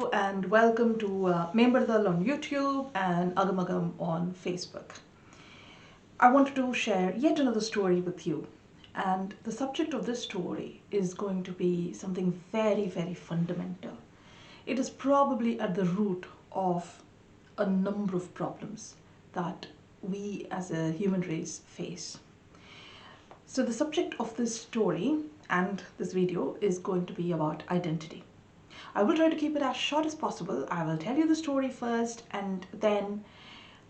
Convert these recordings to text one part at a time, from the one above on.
and welcome to Membardal on YouTube and Agamagam on Facebook. I wanted to share yet another story with you, and the subject of this story is going to be something very, very fundamental. It is probably at the root of a number of problems that we as a human race face. So the subject of this story and this video is going to be about identity. I will try to keep it as short as possible. I will tell you the story first and then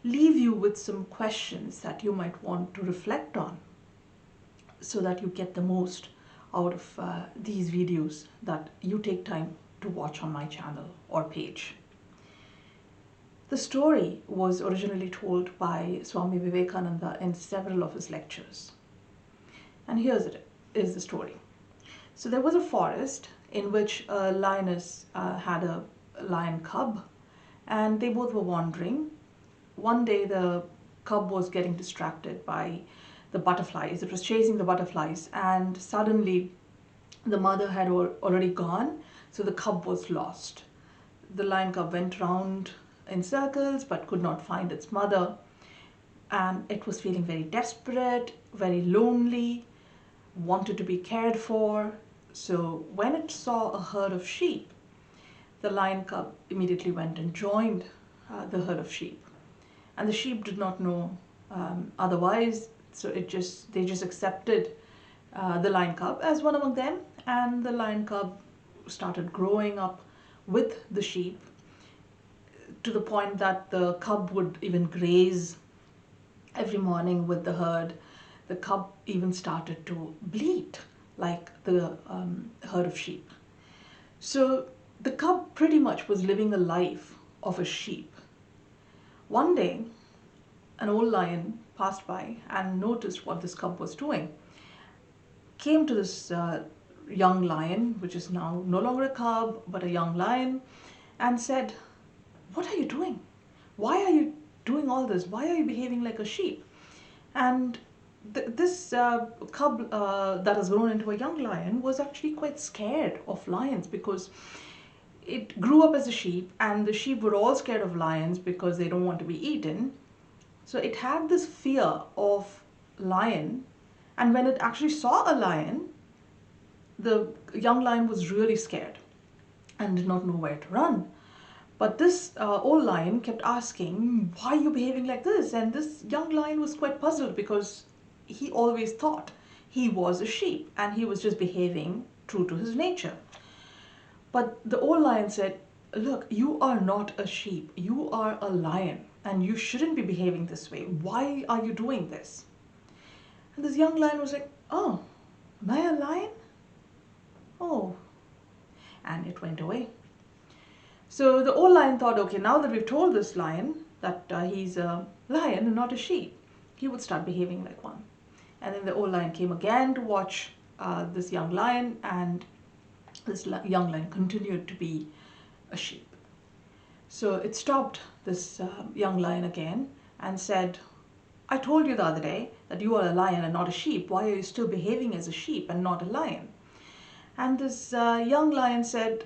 leave you with some questions that you might want to reflect on so that you get the most out of these videos that you take time to watch on my channel or page. The story was originally told by Swami Vivekananda in several of his lectures. And here's it is the story. So there was a forest in which a lioness had a lion cub, and they both were wandering. One day the cub was getting distracted by the butterflies. It was chasing the butterflies, and suddenly the mother had already gone, so the cub was lost. The lion cub went round in circles but could not find its mother, and it was feeling very desperate, very lonely, wanted to be cared for. So when it saw a herd of sheep, the lion cub immediately went and joined the herd of sheep. And the sheep did not know otherwise, so they just accepted the lion cub as one among them, and the lion cub started growing up with the sheep to the point that the cub would even graze every morning with the herd. The cub even started to bleat like the herd of sheep. So the cub pretty much was living a life of a sheep. One day, an old lion passed by and noticed what this cub was doing. Came to this young lion, which is now no longer a cub but a young lion, and said, "What are you doing? Why are you doing all this? Why are you behaving like a sheep?" And this cub that has grown into a young lion was actually quite scared of lions, because it grew up as a sheep and the sheep were all scared of lions because they don't want to be eaten. So it had this fear of lion, and when it actually saw a lion, the young lion was really scared and did not know where to run. But this old lion kept asking, "Why are you behaving like this?" And this young lion was quite puzzled, because he always thought he was a sheep and he was just behaving true to his nature. But the old lion said, "Look, you are not a sheep. You are a lion and you shouldn't be behaving this way. Why are you doing this?" And this young lion was like, "Oh, am I a lion? Oh." And it went away. So the old lion thought, okay, now that we've told this lion that he's a lion and not a sheep, he would start behaving like one. And then the old lion came again to watch this young lion, and this young lion continued to be a sheep. So it stopped this young lion again and said, "I told you the other day that you are a lion and not a sheep. Why are you still behaving as a sheep and not a lion?" And this young lion said,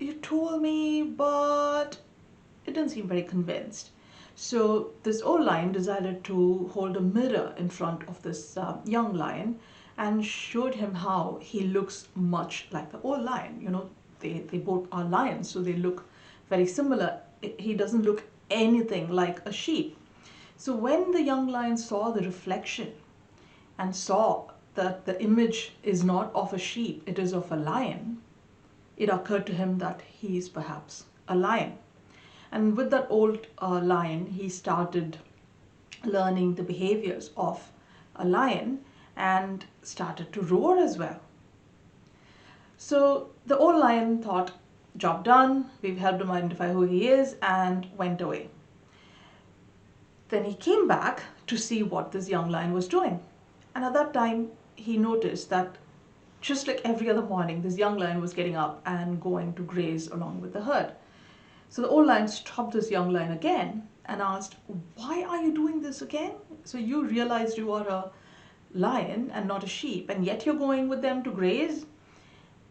"You told me, but..." It didn't seem very convinced. So this old lion decided to hold a mirror in front of this young lion and showed him how he looks much like the old lion. You know, they both are lions, so they look very similar. He doesn't look anything like a sheep. So when the young lion saw the reflection and saw that the image is not of a sheep, it is of a lion, it occurred to him that he is perhaps a lion. And with that old lion, he started learning the behaviors of a lion and started to roar as well. So the old lion thought, job done, we've helped him identify who he is, and went away. Then he came back to see what this young lion was doing. And at that time, he noticed that just like every other morning, this young lion was getting up and going to graze along with the herd. So the old lion stopped this young lion again and asked, "Why are you doing this again? So you realized you are a lion and not a sheep, and yet you're going with them to graze?"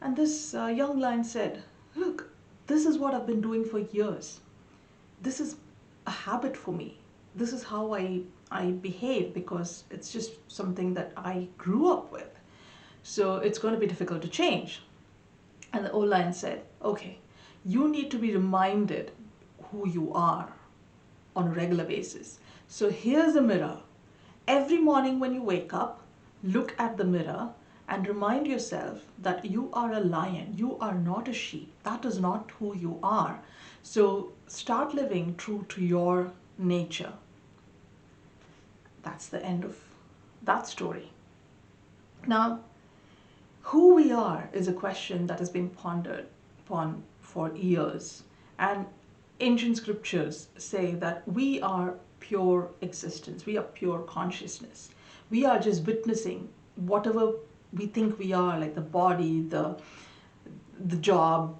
And this young lion said, "Look, this is what I've been doing for years. This is a habit for me. This is how I behave because it's just something that I grew up with. So it's going to be difficult to change. And the old lion said, okay, you need to be reminded who you are on a regular basis. So here's a mirror. Every morning when you wake up, look at the mirror and remind yourself that you are a lion. You are not a sheep. That is not who you are. So start living true to your nature. That's the end of that story. Now, who we are is a question that has been pondered upon for years. And ancient scriptures say that we are pure existence. We are pure consciousness. We are just witnessing whatever we think we are, like the body, the job,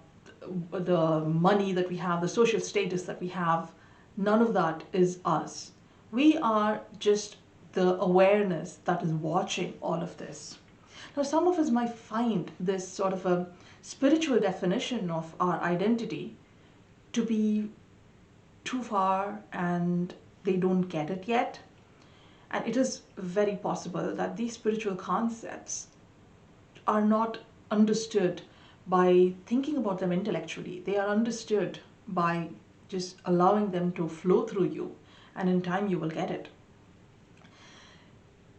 the money that we have, the social status that we have. None of that is us. We are just the awareness that is watching all of this. Now, some of us might find this sort of a spiritual definition of our identity to be too far and they don't get it yet. And it is very possible that these spiritual concepts are not understood by thinking about them intellectually. They are understood by just allowing them to flow through you, and in time you will get it.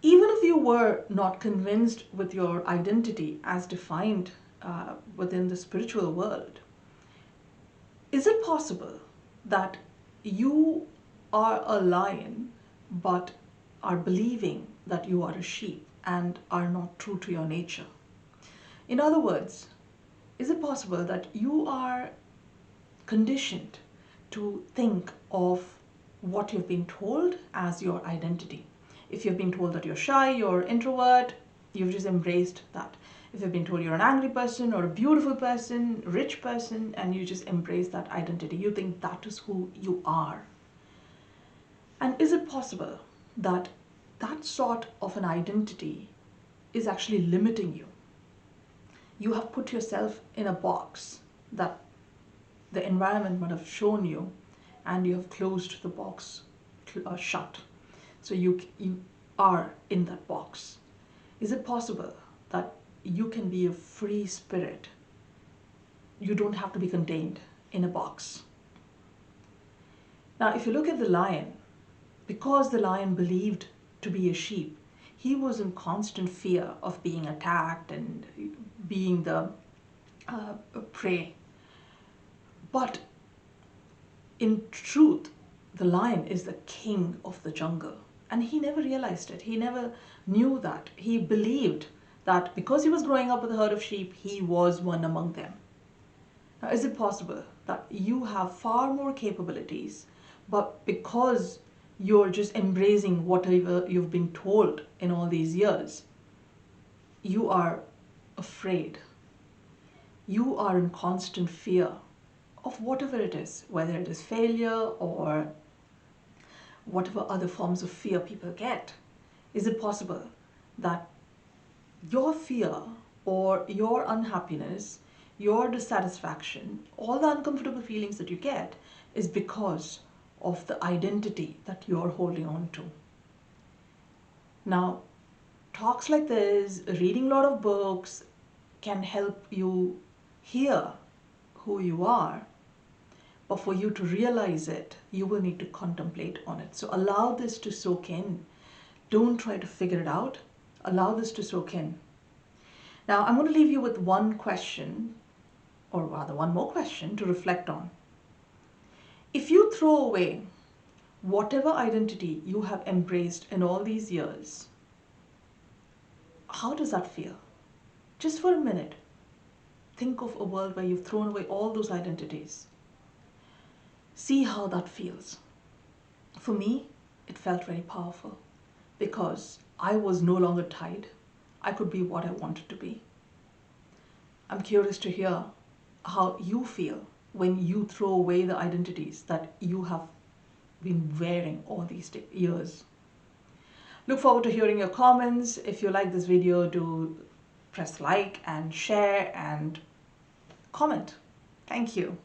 Even if you were not convinced with your identity as defined within the spiritual world, is it possible that you are a lion but are believing that you are a sheep and are not true to your nature? In other words, is it possible that you are conditioned to think of what you've been told as your identity? If you've been told that you're shy, you're introvert, you've just embraced that. If you've been told you're an angry person or a beautiful person, rich person, and you just embrace that identity, you think that is who you are. And is it possible that that sort of an identity is actually limiting you? You have put yourself in a box that the environment might have shown you, and you have closed the box shut. So you are in that box. Is it possible that you can be a free spirit? You don't have to be contained in a box. Now, if you look at the lion, because the lion believed to be a sheep, he was in constant fear of being attacked and being the prey. But in truth, the lion is the king of the jungle. And he never realized it. He never knew that. He believed that because he was growing up with a herd of sheep, he was one among them. Now, is it possible that you have far more capabilities, but because you're just embracing whatever you've been told in all these years, you are afraid? You are in constant fear of whatever it is, whether it is failure or whatever other forms of fear people get. Is it possible that your fear or your unhappiness, your dissatisfaction, all the uncomfortable feelings that you get is because of the identity that you're holding on to? Now, talks like this, reading a lot of books can help you hear who you are. But for you to realize it, you will need to contemplate on it. So allow this to soak in. Don't try to figure it out. Allow this to soak in. Now, I'm going to leave you with one question, or rather one more question to reflect on. If you throw away whatever identity you have embraced in all these years, how does that feel? Just for a minute, think of a world where you've thrown away all those identities. See how that feels. For me, it felt very powerful because I was no longer tied. I could be what I wanted to be. I'm curious to hear how you feel when you throw away the identities that you have been wearing all these years. Look forward to hearing your comments. If you like this video, do press like and share and comment. Thank you.